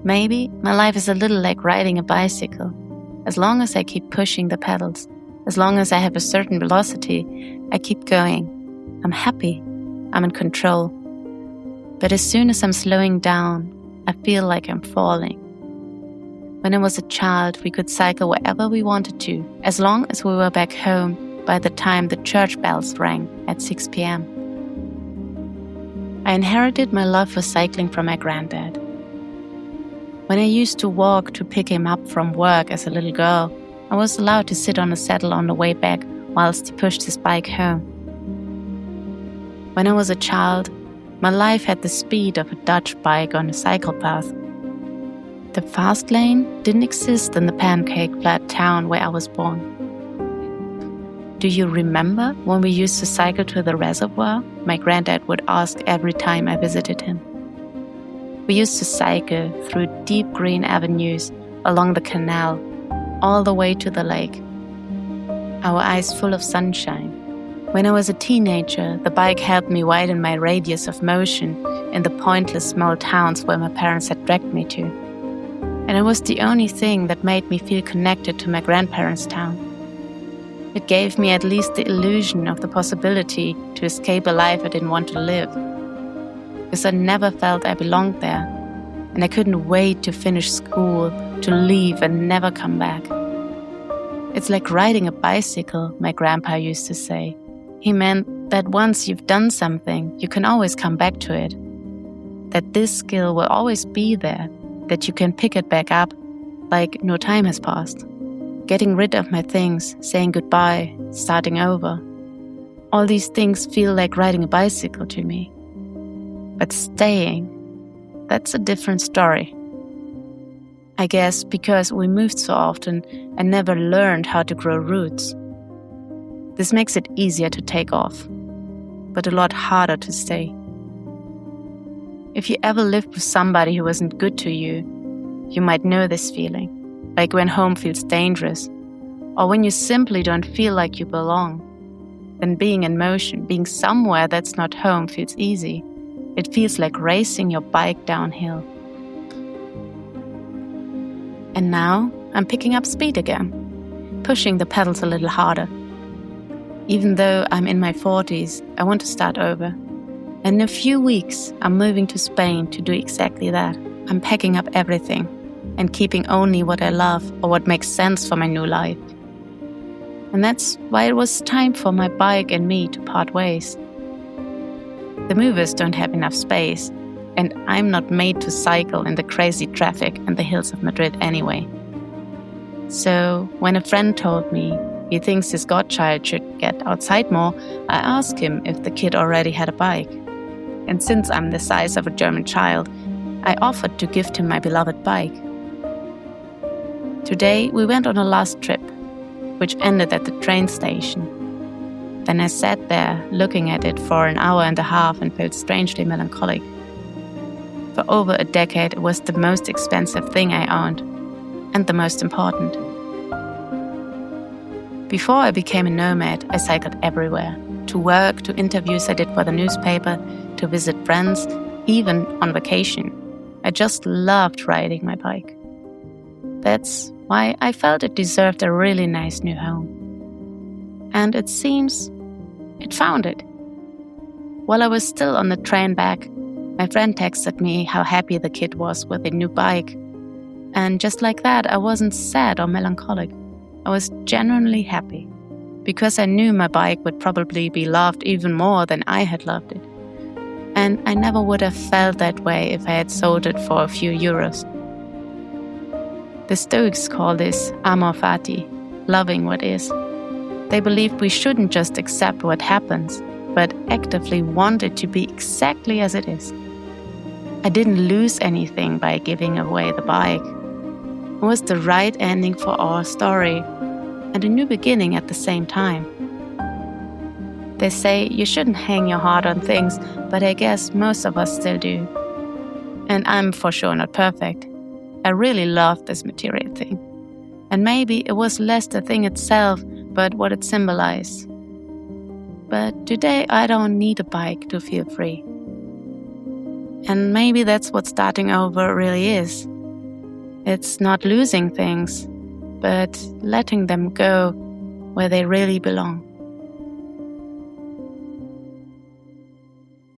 Maybe my life is a little like riding a bicycle. As long as I keep pushing the pedals, as long as I have a certain velocity, I keep going. I'm happy. I'm in control. But as soon as I'm slowing down, I feel like I'm falling. When I was a child, we could cycle wherever we wanted to, as long as we were back home by the time the church bells rang at 6 p.m. I inherited my love for cycling from my granddad. When I used to walk to pick him up from work as a little girl, I was allowed to sit on a saddle on the way back whilst he pushed his bike home. When I was a child, my life had the speed of a Dutch bike on a cycle path. The fast lane didn't exist in the pancake-flat town where I was born. Do you remember when we used to cycle to the reservoir? My granddad would ask every time I visited him. We used to cycle through deep green avenues along the canal, all the way to the lake. Our eyes full of sunshine. When I was a teenager, the bike helped me widen my radius of motion in the pointless small towns where my parents had dragged me to. And it was the only thing that made me feel connected to my grandparents' town. It gave me at least the illusion of the possibility to escape a life I didn't want to live. Because I never felt I belonged there, and I couldn't wait to finish school, to leave and never come back. It's like riding a bicycle, my grandpa used to say. He meant that once you've done something, you can always come back to it. That this skill will always be there, that you can pick it back up like no time has passed. Getting rid of my things, saying goodbye, starting over. All these things feel like riding a bicycle to me. But staying, that's a different story. I guess because we moved so often and never learned how to grow roots. This makes it easier to take off, but a lot harder to stay. If you ever lived with somebody who wasn't good to you, you might know this feeling, like when home feels dangerous, or when you simply don't feel like you belong. Then being in motion, being somewhere that's not home feels easy. It feels like racing your bike downhill. And now I'm picking up speed again, pushing the pedals a little harder. Even though I'm in my 40s, I want to start over. And in a few weeks, I'm moving to Spain to do exactly that. I'm packing up everything and keeping only what I love or what makes sense for my new life. And that's why it was time for my bike and me to part ways. The movers don't have enough space, and I'm not made to cycle in the crazy traffic and the hills of Madrid anyway. So when a friend told me he thinks his godchild should get outside more, I asked him if the kid already had a bike. And since I'm the size of a German child, I offered to gift him my beloved bike. Today we went on a last trip, which ended at the train station. Then I sat there looking at it for an hour and a half and felt strangely melancholic. For over a decade, it was the most expensive thing I owned, and the most important. Before I became a nomad, I cycled everywhere. To work, to interviews I did for the newspaper, to visit friends, even on vacation. I just loved riding my bike. That's why I felt it deserved a really nice new home. And it seems it found it. While I was still on the train back, my friend texted me how happy the kid was with a new bike. And just like that, I wasn't sad or melancholic. I was genuinely happy, because I knew my bike would probably be loved even more than I had loved it. And I never would have felt that way if I had sold it for a few euros. The Stoics call this amor fati, loving what is. They believe we shouldn't just accept what happens, but actively want it to be exactly as it is. I didn't lose anything by giving away the bike. It was the right ending for our story, and a new beginning at the same time. They say you shouldn't hang your heart on things, but I guess most of us still do. And I'm for sure not perfect. I really loved this material thing. And maybe it was less the thing itself, but what it symbolized. But today I don't need a bike to feel free. And maybe that's what starting over really is. It's not losing things, but letting them go where they really belong.